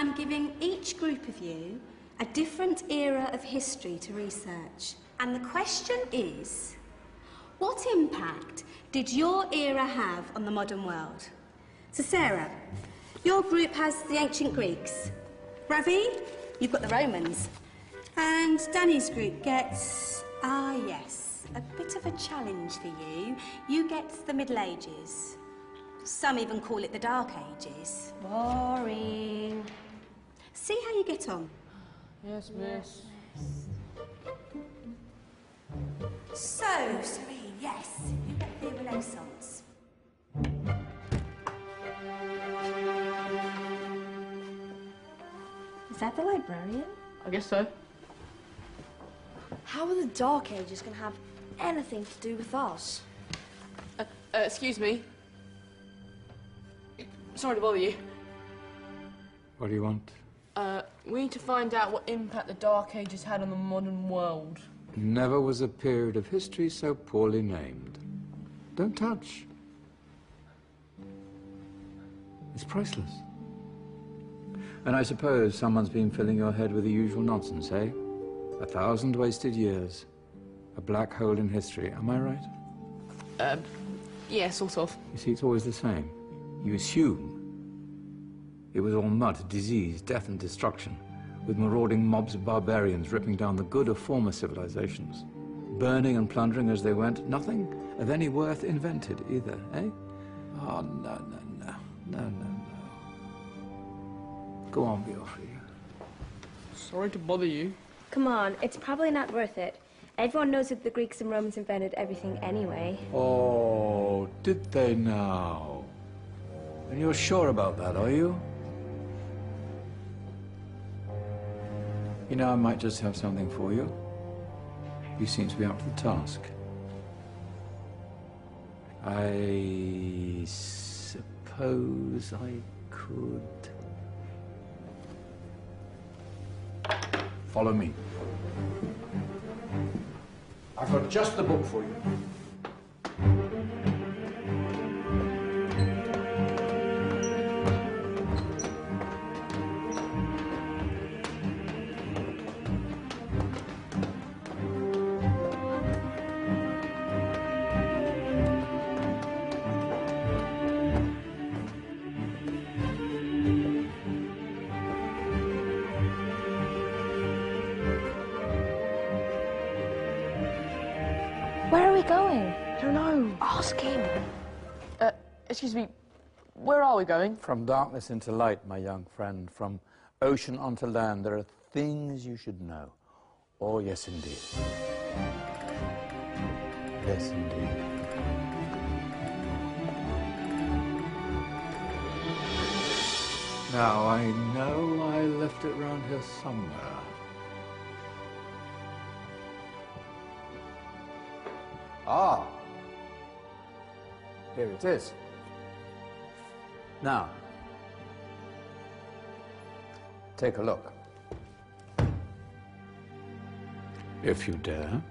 I'm giving each group of you a different era of history to research. And the question is, what impact did your era have on the modern world? So Sarah, your group has the ancient Greeks. Ravi, you've got the Romans. And Danny's group gets, yes, a bit of a challenge for you. You get the Middle Ages. Some even call it the Dark Ages. Boring. See how you get on. Yes, miss. So, Serene, yes, you get the Renaissance. Is that the librarian? I guess so. How are the Dark Ages going to have anything to do with us? Excuse me. Sorry to bother you. What do you want? We need to find out what impact the Dark Ages had on the modern world. Never was a period of history so poorly named. Don't touch. It's priceless. And I suppose someone's been filling your head with the usual nonsense, eh? 1,000 wasted years. A black hole in history, am I right? Yeah, sort of. You see, it's always the same. You assume it was all mud, disease, death and destruction, with marauding mobs of barbarians ripping down the good of former civilizations, burning and plundering as they went, nothing of any worth invented either, eh? Oh, no. Go on, Beofrey. Sorry to bother you. Come on, it's probably not worth it. Everyone knows that the Greeks and Romans invented everything anyway. Oh, did they now? And you're sure about that, are you? You know, I might just have something for you. You seem to be up to the task. I suppose I could... Follow me. I've got just the book for you. Where are we going? I don't know. Ask him. Excuse me. Where are we going? From darkness into light, my young friend. From ocean onto land, there are things you should know. Oh, yes, indeed. Yes, indeed. Now, I know I left it round here somewhere. Ah, here it is. Now, take a look. If you dare.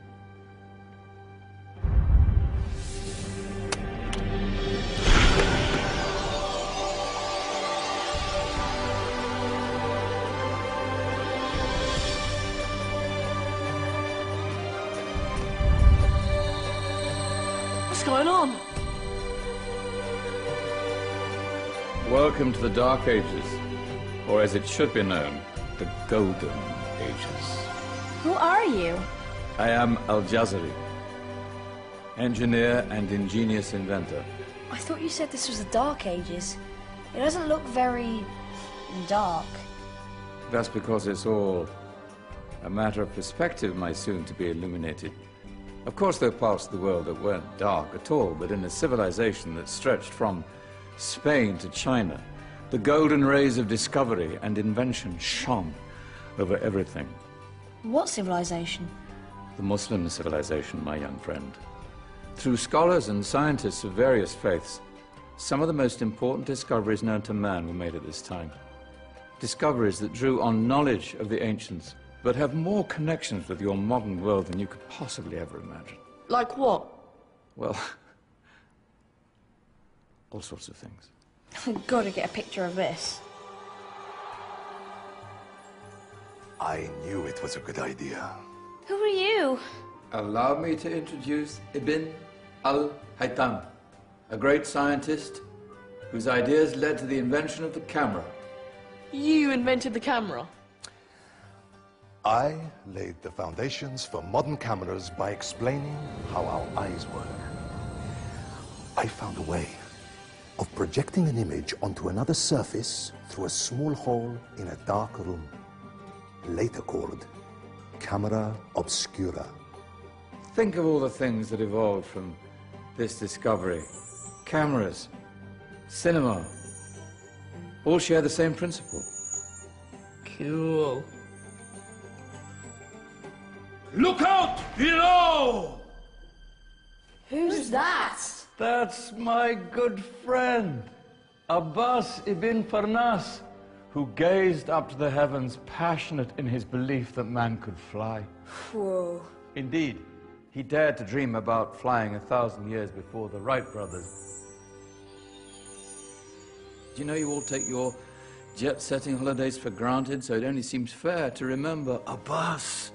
What's going on? Welcome to the Dark Ages, or as it should be known, the Golden Ages. Who are you? I am Al-Jazari, engineer and ingenious inventor. I thought you said this was the Dark Ages. It doesn't look very dark. That's because it's all a matter of perspective, my soon-to-be illuminated. Of course, there are parts of the world that weren't dark at all, but in a civilization that stretched from Spain to China, the golden rays of discovery and invention shone over everything. What civilization? The Muslim civilization, my young friend. Through scholars and scientists of various faiths, some of the most important discoveries known to man were made at this time. Discoveries that drew on knowledge of the ancients, but have more connections with your modern world than you could possibly ever imagine. Like what? Well, all sorts of things. I've got to get a picture of this. I knew it was a good idea. Who are you? Allow me to introduce Ibn al-Haytham, a great scientist whose ideas led to the invention of the camera. You invented the camera. I laid the foundations for modern cameras by explaining how our eyes work. I found a way of projecting an image onto another surface through a small hole in a dark room, later called camera obscura. Think of all the things that evolved from this discovery. Cameras, cinema, all share the same principle. Cool. Look out below! Who's that? That's my good friend, Abbas ibn Farnas, who gazed up to the heavens, passionate in his belief that man could fly. Whoa. Indeed, he dared to dream about flying 1,000 years before the Wright brothers. Do you know you all take your jet-setting holidays for granted, so it only seems fair to remember Abbas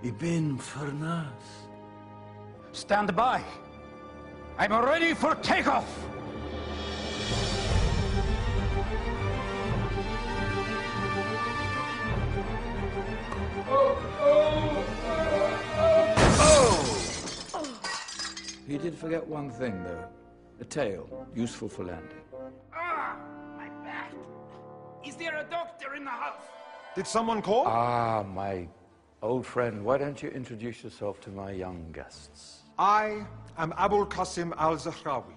ibn Farnas. Stand by. I'm ready for takeoff. You did forget one thing, though. A tail, useful for landing. Ah, my back. Is there a doctor in the house? Did someone call? Ah, my old friend, why don't you introduce yourself to my young guests? I am Abul Qasim al-Zahrawi.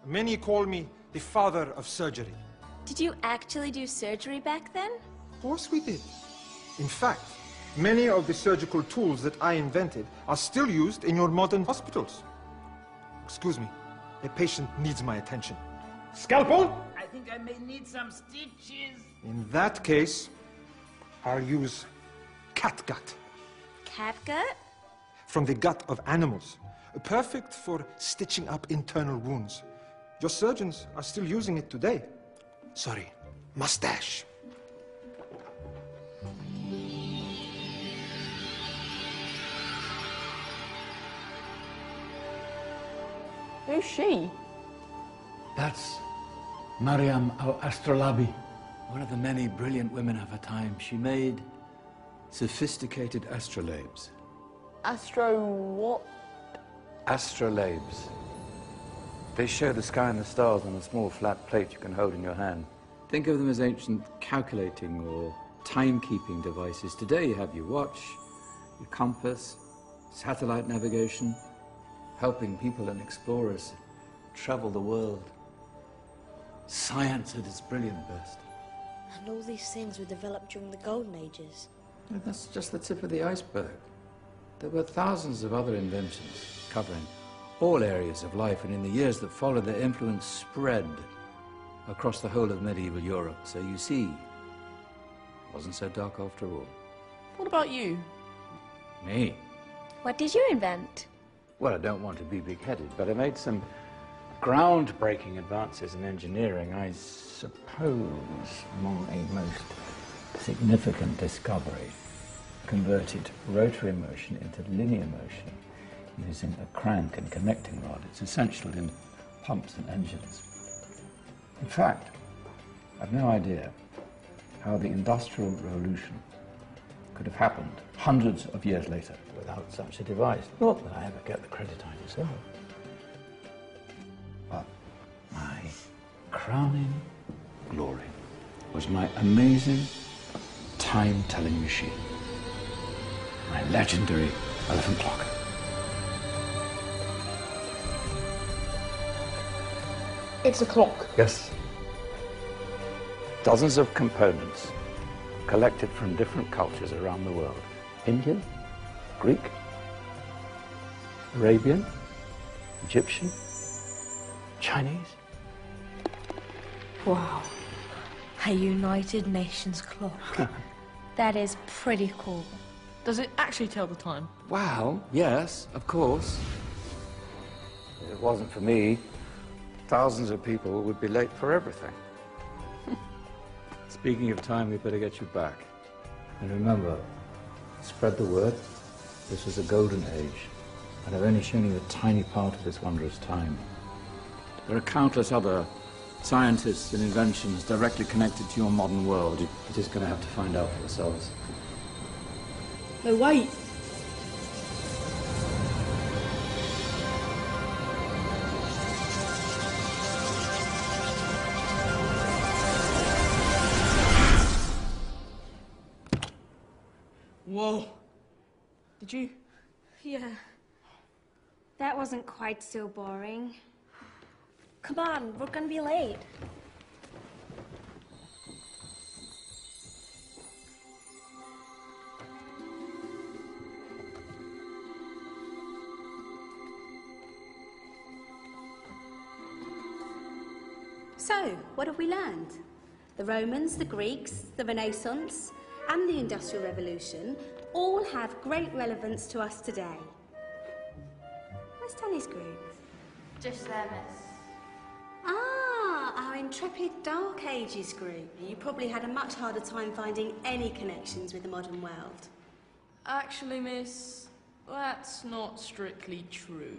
Many call me the father of surgery. Did you actually do surgery back then? Of course we did. In fact, many of the surgical tools that I invented are still used in your modern hospitals. Excuse me, a patient needs my attention. Scalpel? I think I may need some stitches. In that case, I'll use catgut. Catgut? From the gut of animals. Perfect for stitching up internal wounds. Your surgeons are still using it today. Sorry, mustache. Who's she? That's Maryam al-Astrolabi. One of the many brilliant women of her time, she made sophisticated astrolabes. Astro what? Astrolabes. They show the sky and the stars on a small flat plate you can hold in your hand. Think of them as ancient calculating or timekeeping devices. Today you have your watch, your compass, satellite navigation, helping people and explorers travel the world. Science at its brilliant best. And all these things were developed during the Golden Ages. That's just the tip of the iceberg. There were thousands of other inventions covering all areas of life, and in the years that followed, their influence spread across the whole of medieval Europe. So you see, it wasn't so dark after all. What about you? Me? What did you invent? Well, I don't want to be big-headed, but I made some groundbreaking advances in engineering. I suppose my most significant discovery converted rotary motion into linear motion using a crank and connecting rod. It's essential in pumps and engines. In fact, I've no idea how the Industrial Revolution could have happened hundreds of years later without such a device. Not that I ever get the credit I deserve. But my crowning glory was my amazing time-telling machine, my legendary elephant clock. It's a clock. Yes. Dozens of components collected from different cultures around the world. Indian, Greek, Arabian, Egyptian, Chinese. Wow. A United Nations clock. That is pretty cool. Does it actually tell the time? Well, yes, of course. If it wasn't for me, thousands of people would be late for everything. Speaking of time, we better get you back. And remember, spread the word. This was a golden age, and I've only shown you a tiny part of this wondrous time. There are countless other scientists and inventions directly connected to your modern world. You're just going to have to find out for yourselves. No, wait. Whoa. Did you? Yeah. That wasn't quite so boring. Come on, we're gonna be late. So, what have we learned? The Romans, the Greeks, the Renaissance, and the Industrial Revolution all have great relevance to us today. Where's Danny's group? Just there, miss. Ah, our intrepid Dark Ages group. You probably had a much harder time finding any connections with the modern world. Actually, miss, that's not strictly true.